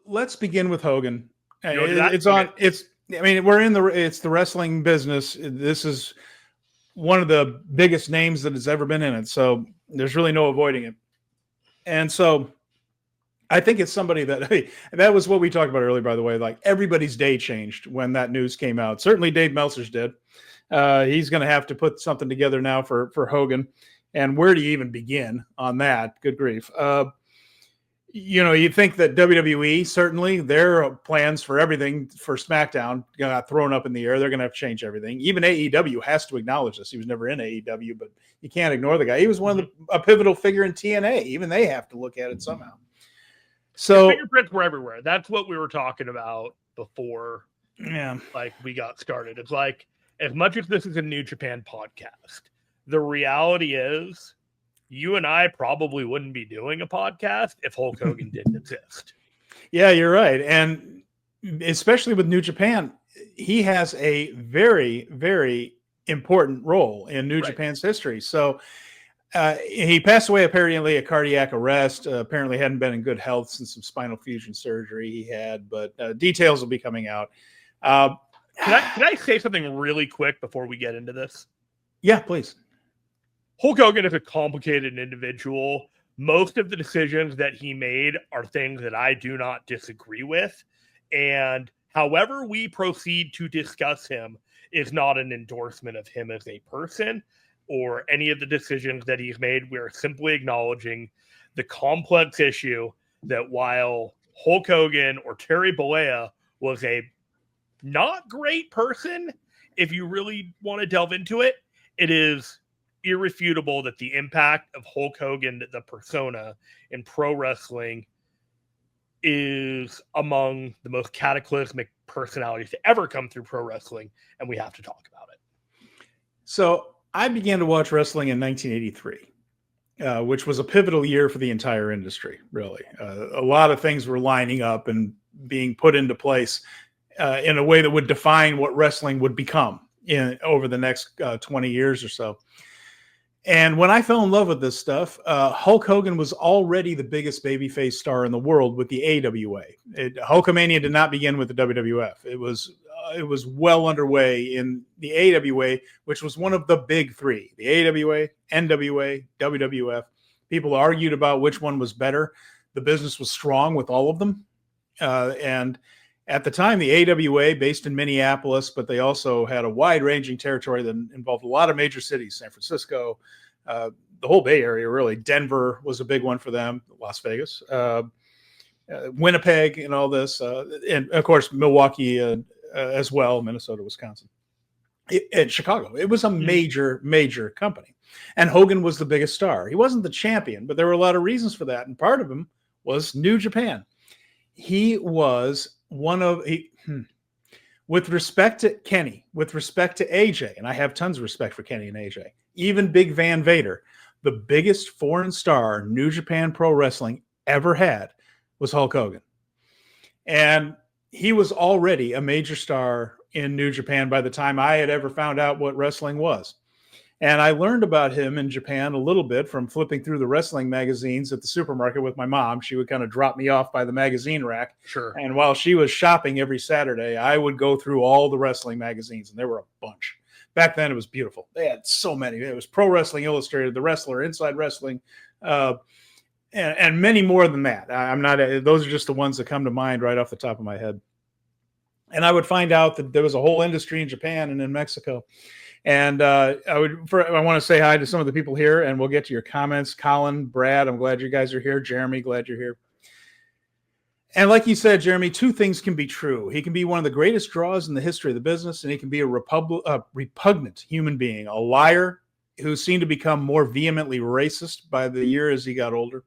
let's begin with Hogan. It's the wrestling business. This is one of the biggest names that has ever been in it. So there's really no avoiding it. And so I think it's somebody that was what we talked about earlier, by the way. Like, everybody's day changed when that news came out. Certainly Dave Meltzer's did. He's going to have to put something together now for Hogan. And where do you even begin on that? Good grief. You think that WWE, certainly their plans for everything for SmackDown got thrown up in the air. They're going to have to change everything. Even AEW has to acknowledge this. He was never in AEW, but you can't ignore the guy. He was a pivotal figure in TNA. Even they have to look at it somehow. So the fingerprints were everywhere. That's what we were talking about before. Yeah, like we got started. It's like, as much as this is a New Japan podcast, the reality is you and I probably wouldn't be doing a podcast if Hulk Hogan didn't exist. Yeah, you're right. And especially with New Japan, he has a very, very important role in New Japan's history. So he passed away apparently a cardiac arrest. Apparently hadn't been in good health since some spinal fusion surgery he had, but details will be coming out. Can I say something really quick before we get into this? Yeah, please. Hulk Hogan is a complicated individual. Most of the decisions that he made are things that I do not disagree with. And however we proceed to discuss him is not an endorsement of him as a person or any of the decisions that he's made. We're simply acknowledging the complex issue that while Hulk Hogan or Terry Bollea was a not great person, if you really want to delve into it, it is irrefutable that the impact of Hulk Hogan, the persona in pro wrestling, is among the most cataclysmic personalities to ever come through pro wrestling, and we have to talk about it. So I began to watch wrestling in 1983, which was a pivotal year for the entire industry, really. A lot of things were lining up and being put into place in a way that would define what wrestling would become over the next 20 years or so. And when I fell in love with this stuff, Hulk Hogan was already the biggest babyface star in the world with the AWA. Hulkamania did not begin with the WWF. It was well underway in the AWA, which was one of the big three: the AWA, NWA, WWF. People argued about which one was better. The business was strong with all of them. And at the time, the AWA, based in Minneapolis, but they also had a wide-ranging territory that involved a lot of major cities: San Francisco, the whole Bay Area, really. Denver was a big one for them, Las Vegas, Winnipeg, and all this. And, of course, Milwaukee as well, Minnesota, Wisconsin, and Chicago. It was a major, major company. And Hogan was the biggest star. He wasn't the champion, but there were a lot of reasons for that. And part of him was New Japan. He was with respect to Kenny, with respect to AJ, and I have tons of respect for Kenny and AJ, even Big Van Vader, the biggest foreign star New Japan Pro Wrestling ever had was Hulk Hogan. And he was already a major star in New Japan by the time I had ever found out what wrestling was. And I learned about him in Japan a little bit from flipping through the wrestling magazines at the supermarket with my mom. She would kind of drop me off by the magazine rack. Sure. And while she was shopping every Saturday, I would go through all the wrestling magazines, and there were a bunch. Back then, it was beautiful. They had so many. It was Pro Wrestling Illustrated, The Wrestler, Inside Wrestling, and many more than that. Those are just the ones that come to mind right off the top of my head. And I would find out that there was a whole industry in Japan and in Mexico. And I want to say hi to some of the people here, and we'll get to your comments. Colin, Brad, I'm glad you guys are here. Jeremy, glad you're here. And like you said, Jeremy, two things can be true. He can be one of the greatest draws in the history of the business, and he can be a repugnant human being, a liar who seemed to become more vehemently racist by the year as he got older.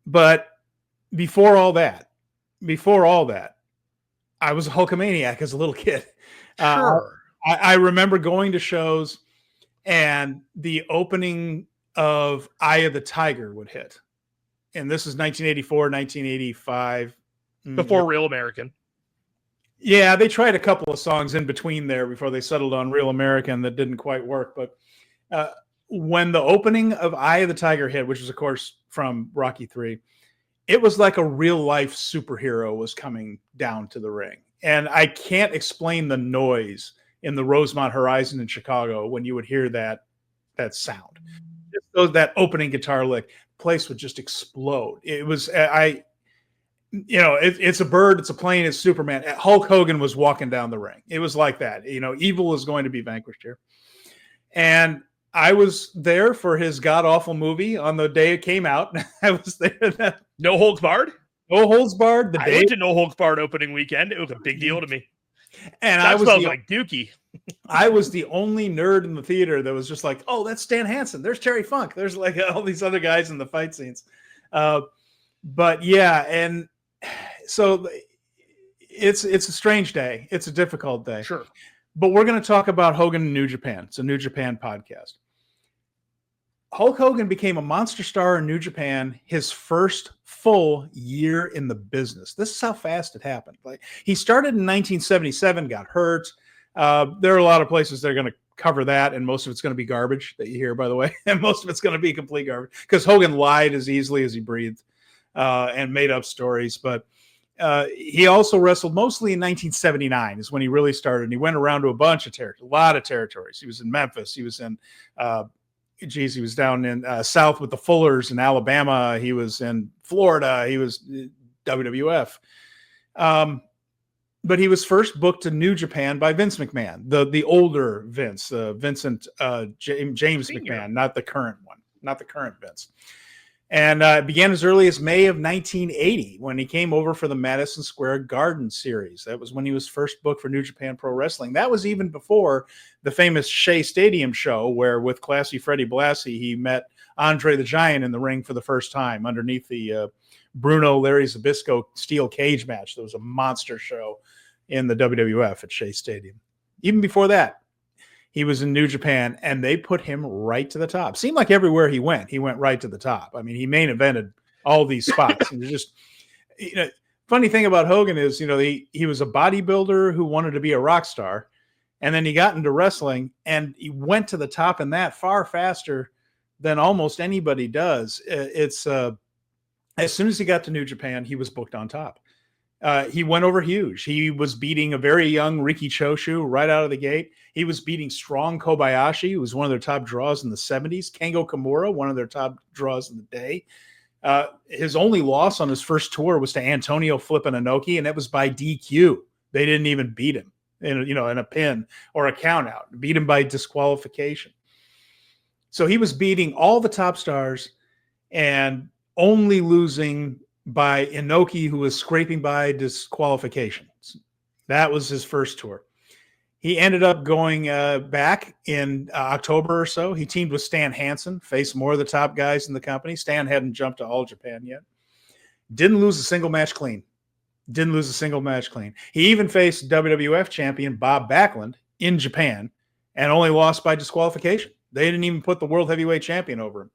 But before all that, I was a Hulkamaniac as a little kid. Sure. I remember going to shows, and the opening of Eye of the Tiger would hit. And this is 1984, 1985. Before Real American. Yeah, they tried a couple of songs in between there before they settled on Real American that didn't quite work. But when the opening of Eye of the Tiger hit, which is, of course, from Rocky III, it was like a real life superhero was coming down to the ring. And I can't explain the noise in the Rosemont Horizon in Chicago when you would hear that sound. That opening guitar lick, place would just explode. It was, it's a bird, it's a plane, it's Superman. Hulk Hogan was walking down the ring. It was like that. Evil is going to be vanquished here. And I was there for his god awful movie on the day it came out. I was there. No Holds Barred? No Holds Barred. I went to No Holds Barred opening weekend. It was a big deal to me. And that smells like Dookie. I was the only nerd in the theater that was just like, oh, that's Stan Hansen. There's Terry Funk. There's like all these other guys in the fight scenes. But yeah, and so it's a strange day. It's a difficult day. Sure. But we're going to talk about Hogan in New Japan. It's a New Japan podcast. Hulk Hogan became a monster star in New Japan his first full year in the business. This is how fast it happened. Like, he started in 1977, got hurt. There are a lot of places that are going to cover that, and most of it's going to be garbage that you hear, by the way, and most of it's going to be complete garbage because Hogan lied as easily as he breathed and made up stories. But he also wrestled mostly in 1979 is when he really started. And he went around to a bunch of territories, a lot of territories. He was in Memphis. He was in he was down in South with the Fullers in Alabama. He was in Florida. He was WWF. But he was first booked to New Japan by Vince McMahon, the older Vince, James McMahon, not the current one, not the current Vince. And it began as early as May of 1980 when he came over for the Madison Square Garden series. That was when he was first booked for New Japan Pro Wrestling. That was even before the famous Shea Stadium show where with classy Freddie Blassie, he met Andre the Giant in the ring for the first time underneath the Bruno Larry Zbyszko steel cage match. There was a monster show in the WWF at Shea Stadium. Even before that, he was in New Japan, and they put him right to the top. Seemed like everywhere he went right to the top. I mean, he main evented all these spots. And just, funny thing about Hogan is, he was a bodybuilder who wanted to be a rock star, and then he got into wrestling, and he went to the top in that far faster than almost anybody does. It's as soon as he got to New Japan, he was booked on top. He went over huge. He was beating a very young Riki Choshu right out of the gate. He was beating strong Kobayashi, who was one of their top draws in the 70s. Kengo Kimura, one of their top draws in the day. His only loss on his first tour was to Antonio Flippin' Inoki, and it was by DQ. They didn't even beat him in a pin or a count out. Beat him by disqualification. So he was beating all the top stars and only losing by Inoki, who was scraping by disqualifications. That was his first tour. He ended up going back in October or so. He teamed with Stan Hansen, faced more of the top guys in the company. Stan hadn't jumped to All Japan yet. Didn't lose a single match clean. He even faced WWF champion Bob Backlund in Japan and only lost by disqualification. They didn't even put the world heavyweight champion over him.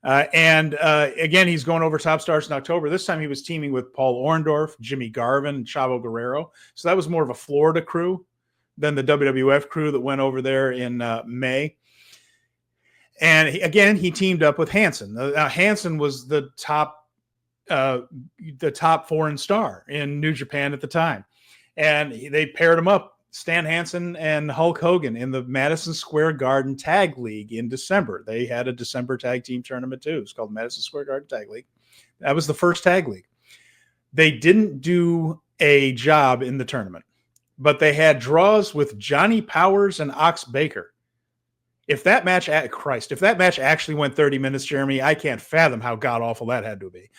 Again, he's going over top stars in October. This time he was teaming with Paul Orndorff, Jimmy Garvin, Chavo Guerrero. So that was more of a Florida crew than the WWF crew that went over there in May. And he teamed up with Hansen. Hansen was the top foreign star in New Japan at the time. And they paired him up, Stan Hansen and Hulk Hogan, in the Madison Square Garden Tag League in December. They had a December tag team tournament too. It's called Madison Square Garden Tag League. That was the first tag league. They didn't do a job in the tournament, but they had draws with Johnny Powers and Ox Baker. If that match actually went 30 minutes, Jeremy, I can't fathom how god awful that had to be.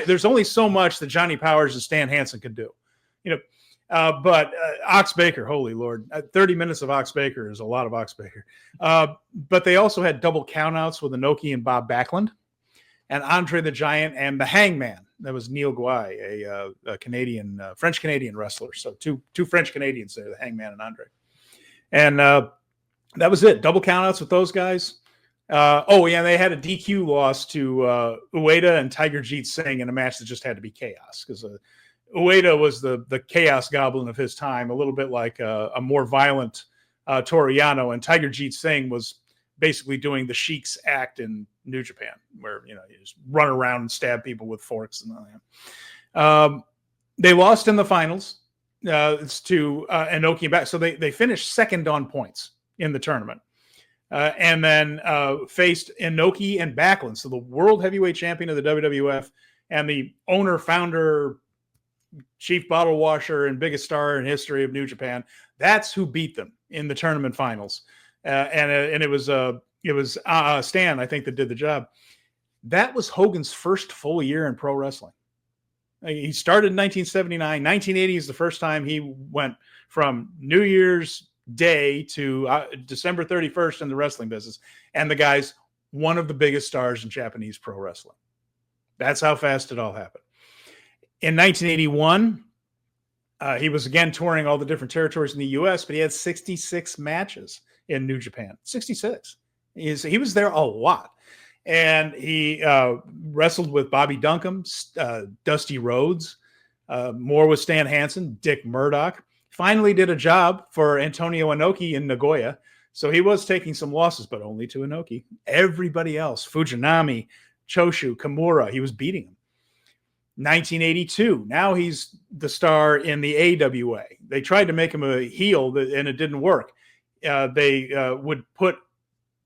There's only so much that Johnny Powers and Stan Hansen could do, but Ox Baker, holy Lord, 30 minutes of Ox Baker is a lot of Ox Baker. But they also had double countouts with Inoki and Bob Backlund, and Andre the Giant and the Hangman. That was Neil Guai, a Canadian, French-Canadian wrestler. So two French Canadians there, the Hangman and Andre. And that was it. Double countouts with those guys. They had a DQ loss to Ueda and Tiger Jeet Singh in a match that just had to be chaos because Ueda was the chaos goblin of his time, a little bit like a more violent Toru Yano, and Tiger Jeet Singh was basically doing the Sheik's act in New Japan, where you just run around and stab people with forks and all that. They lost in the finals to Inoki and back, so they finished second on points in the tournament, and then faced Inoki and Backlund, so the world heavyweight champion of the WWF and the owner, founder, chief bottle washer, and biggest star in history of New Japan. That's who beat them in the tournament finals, and it was Stan, I think, that did the job. That was Hogan's first full year in pro wrestling. He started in 1979. 1980 is the first time he went from New Year's Day to December 31st in the wrestling business. And the guy's one of the biggest stars in Japanese pro wrestling. That's how fast it all happened. In 1981, he was again touring all the different territories in the U.S., but he had 66 matches in New Japan. 66. He was there a lot. And he wrestled with Bobby Duncombe, Dusty Rhodes, more with Stan Hansen, Dick Murdoch. Finally did a job for Antonio Inoki in Nagoya. So he was taking some losses, but only to Inoki. Everybody else, Fujinami, Choshu, Kimura, he was beating them. 1982, now he's the star in the AWA. They tried to make him a heel, and it didn't work. They would put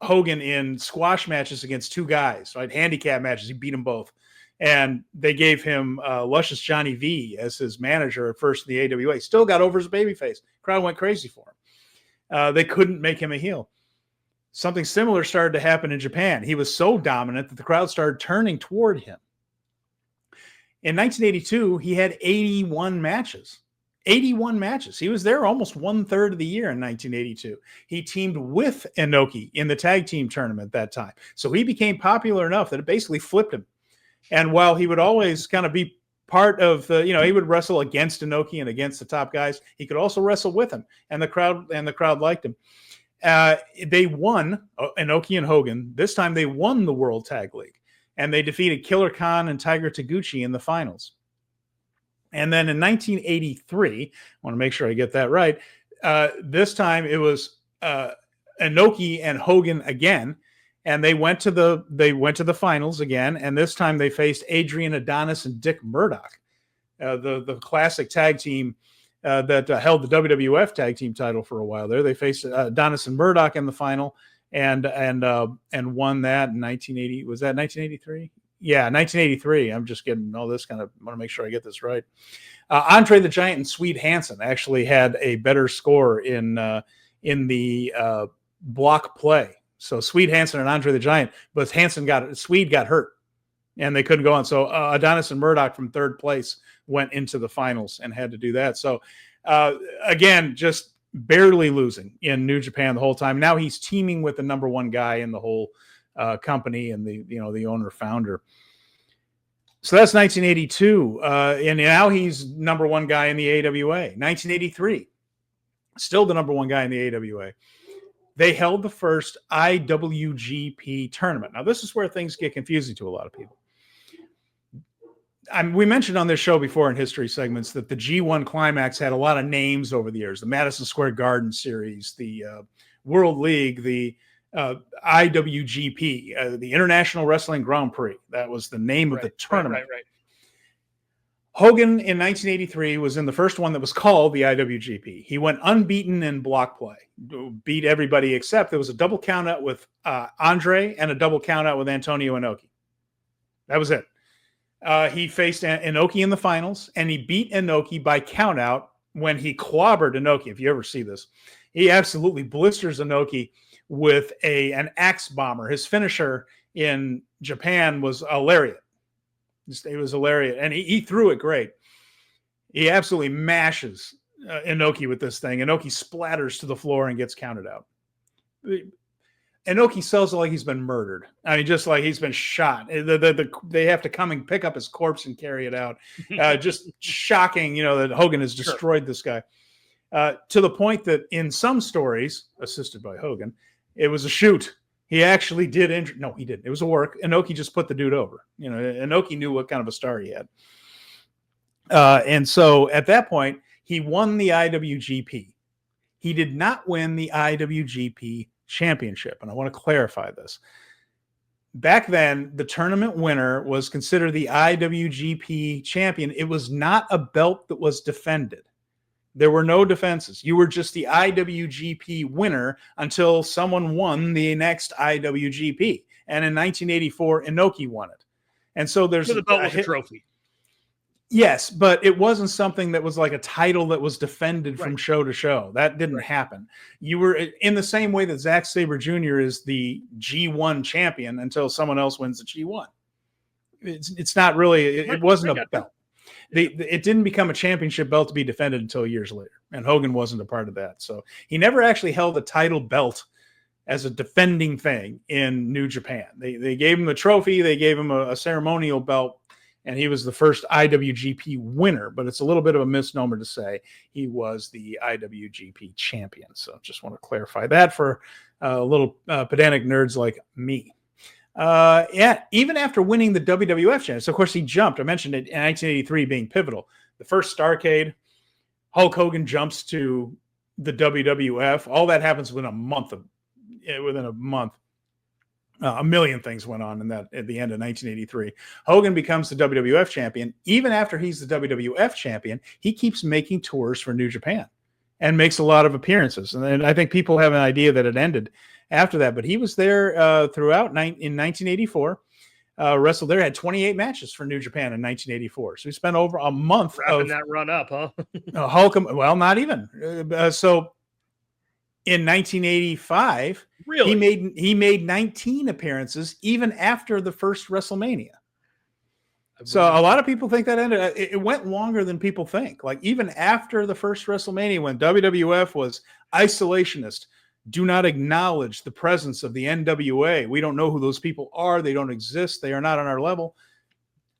Hogan in squash matches against two guys, right? Handicap matches. He beat them both. And they gave him Luscious Johnny V as his manager at first in the AWA. Still got over his babyface. Crowd went crazy for him. They couldn't make him a heel. Something similar started to happen in Japan. He was so dominant that the crowd started turning toward him. In 1982, he had 81 matches. 81 matches. He was there almost 1/3 of the year in 1982. He teamed with Inoki in the tag team tournament that time. So he became popular enough that it basically flipped him. And while he would always kind of be part of the, he would wrestle against Inoki and against the top guys, he could also wrestle with him, and the crowd liked him. They won, Inoki and Hogan. This time they won the World Tag League, and they defeated Killer Khan and Tiger Taguchi in the finals. And then in 1983, I want to make sure I get that right. This time it was Inoki and Hogan again, and they went to the finals again. And this time they faced Adrian Adonis and Dick Murdoch, the classic tag team that held the WWF tag team title for a while there. They faced Adonis and Murdoch in the final and won that in 1980. Was that 1983? Yeah, 1983. I'm just getting all this kind of, want to make sure I get this right. Andre the Giant and Swede Hansen actually had a better score in the block play. So Swede Hansen and Andre the Giant, but Swede got hurt and they couldn't go on. So Adonis and Murdoch from third place went into the finals and had to do that. So again, just barely losing in New Japan the whole time. Now he's teaming with the number one guy in the whole company and the owner founder. So that's 1982. And now he's number one guy in the AWA. 1983, still the number one guy in the AWA. They held the first IWGP tournament. Now, this is where things get confusing to a lot of people. We mentioned on this show before in history segments that the G1 Climax had a lot of names over the years. The Madison Square Garden Series, the World League, the IWGP, the International Wrestling Grand Prix. That was the name of the tournament. Right. Hogan in 1983 was in the first one that was called the IWGP. He went unbeaten in block play, beat everybody except there was a double count out with Andre and a double count out with Antonio Inoki. That was it. He faced Inoki in the finals, and he beat Inoki by count out when he clobbered Inoki. If you ever see this, he absolutely blisters Inoki with an axe bomber. His finisher in Japan was a lariat. It was a lariat, and he threw it great. He absolutely mashes Inoki with this thing. Inoki splatters to the floor and gets counted out. Inoki sells it like he's been murdered. I mean, just like he's been shot. They have to come and pick up his corpse and carry it out. Just shocking, that Hogan has destroyed this guy. To the point that in some stories, assisted by Hogan, it was a shoot. He actually did injure. No, he didn't. It was a work. Inoki just put the dude over. Inoki knew what kind of a star he had. And so at that point, he won the IWGP. He did not win the IWGP championship. And I want to clarify this. Back then, the tournament winner was considered the IWGP champion. It was not a belt that was defended. There were no defenses. You were just the IWGP winner until someone won the next IWGP. And in 1984, Inoki won it. And so there's the belt was a trophy. Yes, but it wasn't something that was like a title that was defended from show to show. That didn't happen. You were in the same way that Zack Sabre Jr. is the G1 champion until someone else wins the G1. It's not really, it wasn't a belt. It didn't become a championship belt to be defended until years later, and Hogan wasn't a part of that. So he never actually held a title belt as a defending thing in New Japan. They gave him the trophy, they gave him a ceremonial belt, and he was the first IWGP winner, but it's a little bit of a misnomer to say he was the IWGP champion. So just want to clarify that for little pedantic nerds like me. Even after winning the WWF championship, so of course he jumped. I mentioned it in 1983 being pivotal. The first Starrcade, Hulk Hogan jumps to the WWF. All that happens within a month. A million things went on in that at the end of 1983. Hogan becomes the WWF champion. Even after he's the WWF champion, he keeps making tours for New Japan and makes a lot of appearances. And I think people have an idea that it ended after that, but he was there throughout in 1984. Wrestled there, had 28 matches for New Japan in 1984. So he spent over a month wrapping that run up, huh? Hulk, well, not even. So in 1985, really? he made 19 appearances even after the first WrestleMania. So a lot of people think that ended. It went longer than people think. Like even after the first WrestleMania, when WWF was isolationist, do not acknowledge the presence of the NWA. We don't know who those people are. They don't exist. They are not on our level.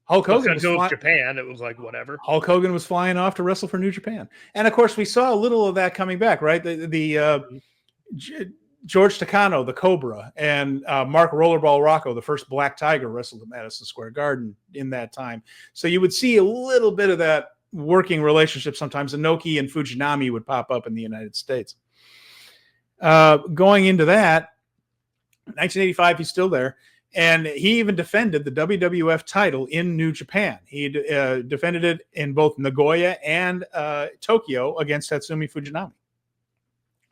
Hulk Hogan was Japan. It was like whatever. Hulk Hogan was flying off to wrestle for New Japan, and of course we saw a little of that coming back. Right, George Takano, the Cobra, and Mark Rollerball Rocco, the first Black Tiger, wrestled at Madison Square Garden in that time. So you would see a little bit of that working relationship sometimes. Inoki and Fujinami would pop up in the United States. Going into that, 1985, he's still there. And he even defended the WWF title in New Japan. He defended it in both Nagoya and Tokyo against Tatsumi Fujinami.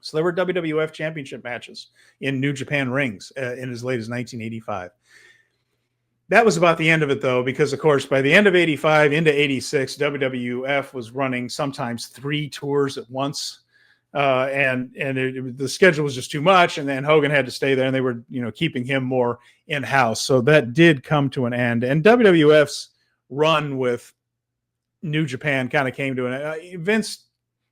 So there were WWF championship matches in New Japan rings in as late as 1985. That was about the end of it, though, because, of course, by the end of 85 into 86, WWF was running sometimes 3 tours at once. The schedule was just too much, and then Hogan had to stay there, and they were, keeping him more in-house. So that did come to an end, and WWF's run with New Japan kind of came to an end. Vince,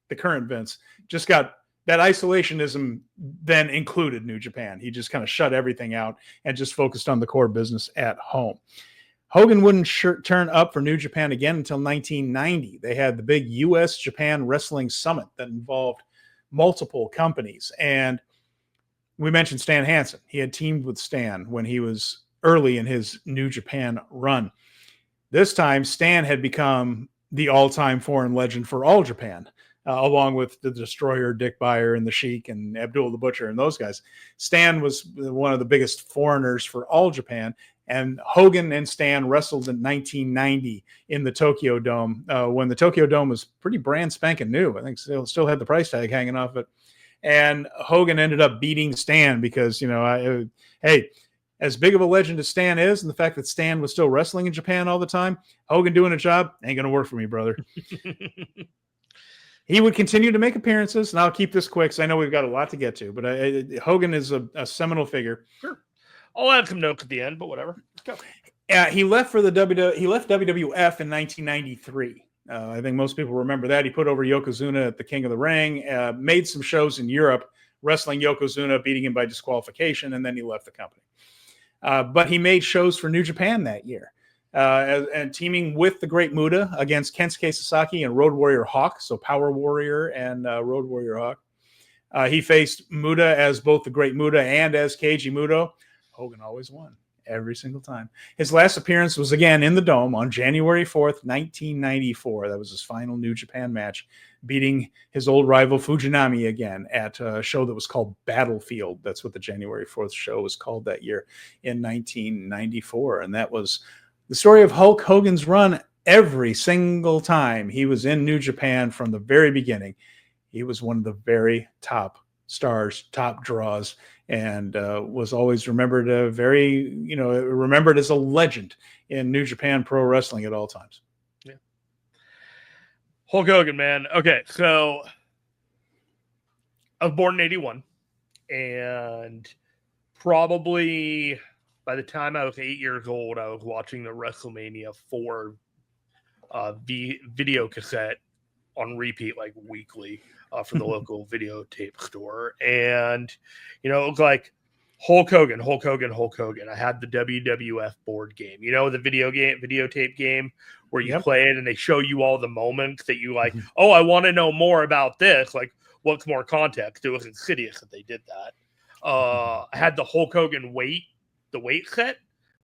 the current Vince, just got that isolationism then included New Japan. He just kind of shut everything out and just focused on the core business at home. Hogan wouldn't turn up for New Japan again until 1990. They had the big U.S.-Japan Wrestling Summit that involved multiple companies. And we mentioned Stan Hansen. He had teamed with Stan when he was early in his New Japan run. This time, Stan had become the all-time foreign legend for All Japan, along with the Destroyer, Dick Beyer, and the Sheik, and Abdul the Butcher, and those guys. Stan was one of the biggest foreigners for All Japan, and Hogan and Stan wrestled in 1990 in the Tokyo Dome, when the Tokyo Dome was pretty brand spanking new. I think still had the price tag hanging off it. And Hogan ended up beating Stan because, hey, as big of a legend as Stan is, and the fact that Stan was still wrestling in Japan all the time, Hogan doing a job ain't going to work for me, brother. He would continue to make appearances, and I'll keep this quick because I know we've got a lot to get to, but Hogan is a seminal figure. Sure. I'll add some notes at the end, but whatever. Let's go. He left for he left WWF in 1993. I think most people remember that. He put over Yokozuna at the King of the Ring, made some shows in Europe, wrestling Yokozuna, beating him by disqualification, and then he left the company. But he made shows for New Japan that year, and teaming with the Great Muta against Kensuke Sasaki and Road Warrior Hawk, so Power Warrior and Road Warrior Hawk. He faced Muta as both the Great Muta and as Keiji Muto. Hogan always won. every single time. His last appearance was again in the Dome on January 4th, 1994. That was his final New Japan match, beating his old rival Fujinami again at a show that was called Battlefield. That's what the January 4th show was called that year in 1994. And that was the story of Hulk Hogan's run every single time he was in New Japan from the very beginning. He was one of the very top stars, top draws, and was always remembered remembered as a legend in New Japan Pro Wrestling at all times. Yeah. Hulk Hogan, man. Okay, so I was born in 81, and probably by the time I was 8 years old, I was watching the WrestleMania 4 video cassette on repeat, like weekly, from the local videotape store. And, it was like Hulk Hogan. I had the WWF board game, the videotape game where you play it and they show you all the moments that you like, oh, I want to know more about this. Like, what's more context? It was insidious that they did that. I had the Hulk Hogan weight set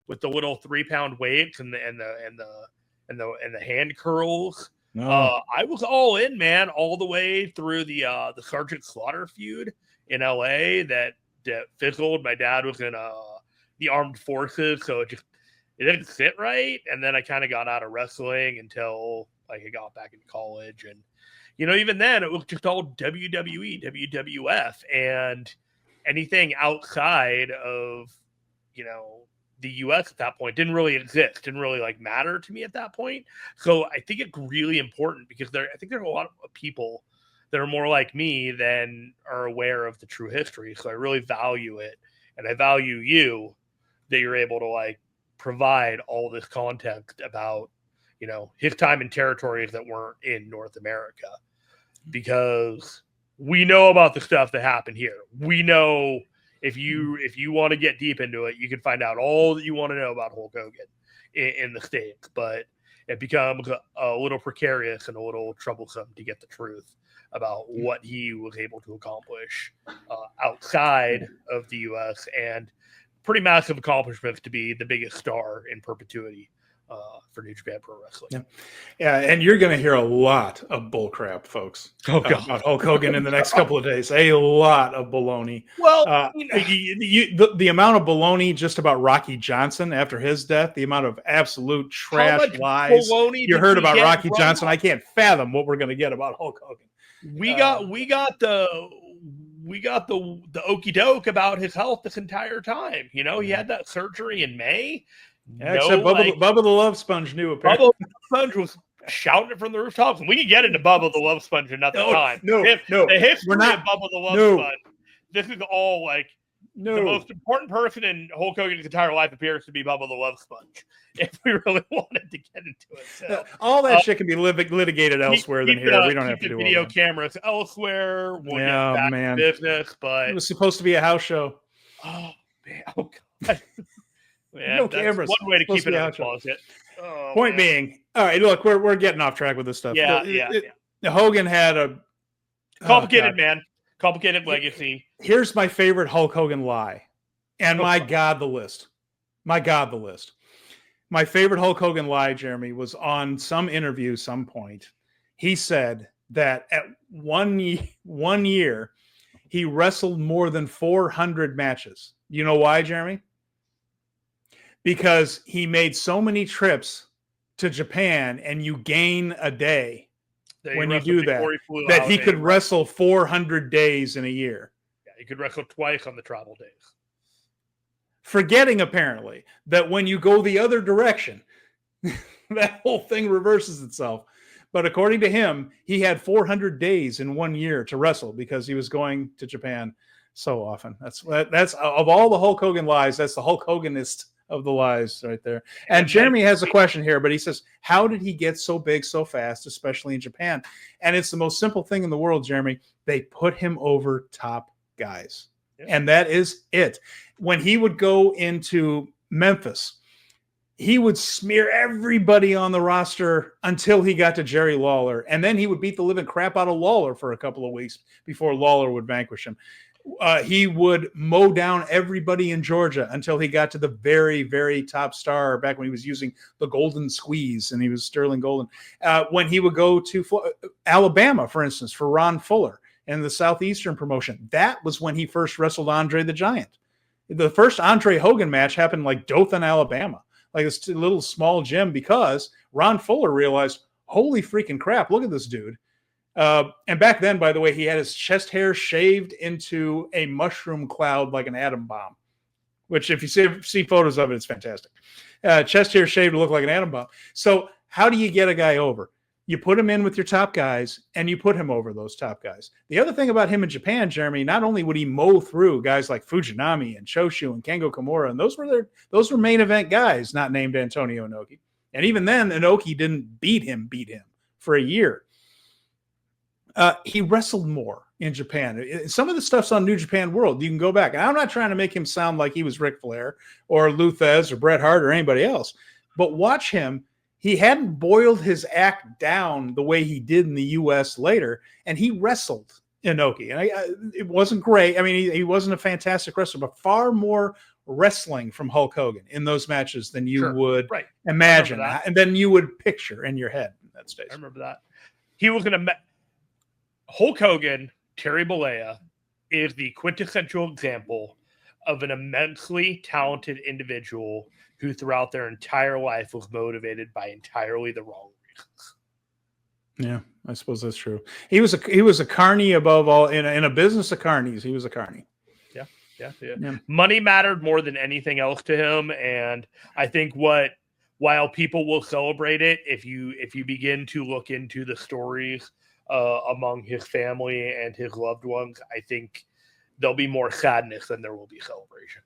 with the little 3-pound weights and the hand curls. No. I was all in, man, all the way through the Sergeant Slaughter feud in LA that fizzled. My dad was in the armed forces, so it didn't sit right. And then I kind of got out of wrestling until like I got back into college. And even then it was just all WWE, WWF, and anything outside of the US at that point didn't really exist, didn't really like matter to me at that point. So I think it's really important because I think there's a lot of people that are more like me than are aware of the true history. So I really value it, and I value you that you're able to like provide all this context about his time in territories that weren't in North America, because we know about the stuff that happened here. We know. If you want to get deep into it, you can find out all that you want to know about Hulk Hogan in the States. But it becomes a little precarious and a little troublesome to get the truth about what he was able to accomplish outside of the U.S. and pretty massive accomplishments to be the biggest star in perpetuity for New Japan Pro Wrestling. Yeah, and you're going to hear a lot of bullcrap, folks, about Hulk Hogan in the next couple of days. A lot of baloney. Well, the amount of baloney just about Rocky Johnson after his death, the amount of absolute trash lies you heard about Rocky Johnson, I can't fathom what we're going to get about Hulk Hogan. We got the okie doke about his health this entire time. He had that surgery in May. Yeah, except Bubba the Love Sponge knew. Apparently. Bubba the Love Sponge was shouting it from the rooftops, and we can get into Bubba the Love Sponge another time. No, the history of Bubba the Love Sponge. This is all like the most important person in Hulk Hogan's entire life appears to be Bubba the Love Sponge. If we really wanted to get into it, so all that shit can be litigated elsewhere than here. We don't have to do video cameras elsewhere. We'll get back to business, but it was supposed to be a house show. Oh man! Oh god. Man, no cameras. One way to keep it in the closet. Point being, all right. Look, we're getting off track with this stuff. Yeah. Hogan had a complicated legacy. Here's my favorite Hulk Hogan lie, and my God, the list. My favorite Hulk Hogan lie, Jeremy, was on some interview. Some point, he said that at one year, he wrestled more than 400 matches. You know why, Jeremy? Because he made so many trips to Japan, and you gain a day when you do that he could wrestle 400 days in a year. Yeah, he could wrestle twice on the travel days. Forgetting, apparently, that when you go the other direction, that whole thing reverses itself. But according to him, he had 400 days in 1 year to wrestle because he was going to Japan so often. That's of all the Hulk Hogan lies, that's the Hulk Hoganist of the lies right there. And Jeremy has a question here, but he says, how did he get so big so fast, especially in Japan? And it's the most simple thing in the world, Jeremy. They put him over top guys. Yep. And that is it. When he would go into Memphis, he would smear everybody on the roster until he got to Jerry Lawler. And then he would beat the living crap out of Lawler for a couple of weeks before Lawler would vanquish him. He would mow down everybody in Georgia until he got to the very, very top star back when he was using the golden squeeze and he was Sterling Golden. When he would go to Alabama, for instance, for Ron Fuller and the Southeastern promotion, that was when he first wrestled Andre the Giant. The first Andre Hogan match happened like Dothan, Alabama, like this little small gym, because Ron Fuller realized, holy freaking crap, look at this dude. And back then, by the way, he had his chest hair shaved into a mushroom cloud like an atom bomb, which if you see photos of it, it's fantastic. Chest hair shaved to look like an atom bomb. So how do you get a guy over? You put him in with your top guys, and you put him over those top guys. The other thing about him in Japan, Jeremy, not only would he mow through guys like Fujinami and Choshu and Kengo Kimura, and those were main event guys, not named Antonio Inoki. And even then, Inoki didn't beat him for a year. He wrestled more in Japan. Some of the stuff's on New Japan World. You can go back. And I'm not trying to make him sound like he was Ric Flair or Luthez or Bret Hart or anybody else, but watch him. He hadn't boiled his act down the way he did in the U.S. later, and he wrestled Inoki. And it wasn't great. I mean, he wasn't a fantastic wrestler, but far more wrestling from Hulk Hogan in those matches than you would imagine, and then you would picture in your head in that stage. I remember that. He was going to... Hulk Hogan, Terry Bollea, is the quintessential example of an immensely talented individual who throughout their entire life was motivated by entirely the wrong reasons. Yeah, I suppose that's true. He was a carny above all. In a business of carnies, he was a carny. Yeah. Money mattered more than anything else to him, and I think while people will celebrate it, if you begin to look into the stories among his family and his loved ones, I think there'll be more sadness than there will be celebration.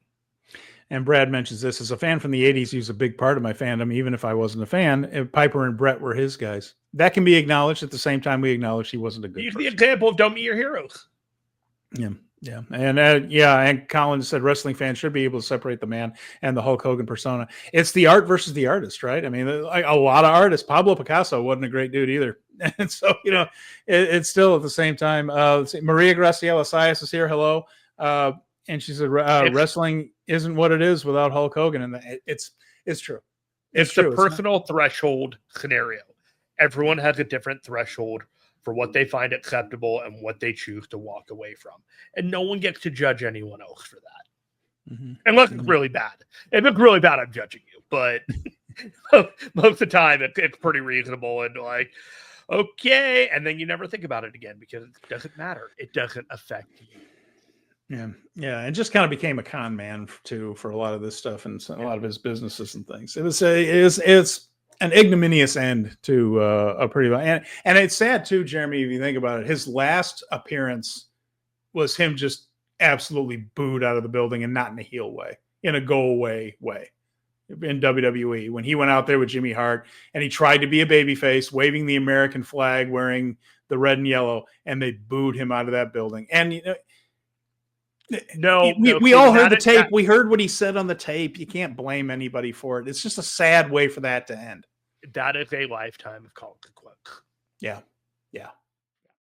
And Brad mentions this as a fan from the 80s. He was a big part of my fandom, even if I wasn't a fan. Piper and Brett were his guys. That can be acknowledged. At the same time, we acknowledge he wasn't a good He's person. the example of don't meet your heroes. Yeah. And Colin said wrestling fans should be able to separate the man and the Hulk Hogan persona. It's the art versus the artist, right? I mean, like a lot of artists. Pablo Picasso wasn't a great dude either. And so, it's still at the same time. Maria Graciela Sayas is here. Hello. And she said, wrestling isn't what it is without Hulk Hogan. And it's true. It's true. The personal threshold scenario. Everyone has a different threshold for what they find acceptable and what they choose to walk away from. And no one gets to judge anyone else for that. Mm-hmm. Unless it's really bad. If it's really bad, I'm judging you. But most of the time, it's pretty reasonable and like, okay. And then you never think about it again because it doesn't matter. It doesn't affect you. Yeah, and just kind of became a con man too for a lot of this stuff and a lot of his businesses and things. It's an ignominious end to a pretty and it's sad too, Jeremy. If you think about it, his last appearance was him just absolutely booed out of the building, and not in a heel way, in a go away way. In WWE, when he went out there with Jimmy Hart and he tried to be a babyface, waving the American flag, wearing the red and yellow, and they booed him out of that building. And we all heard the tape. We heard what he said on the tape. You can't blame anybody for it. It's just a sad way for that to end. That is a lifetime of consequence. Yeah.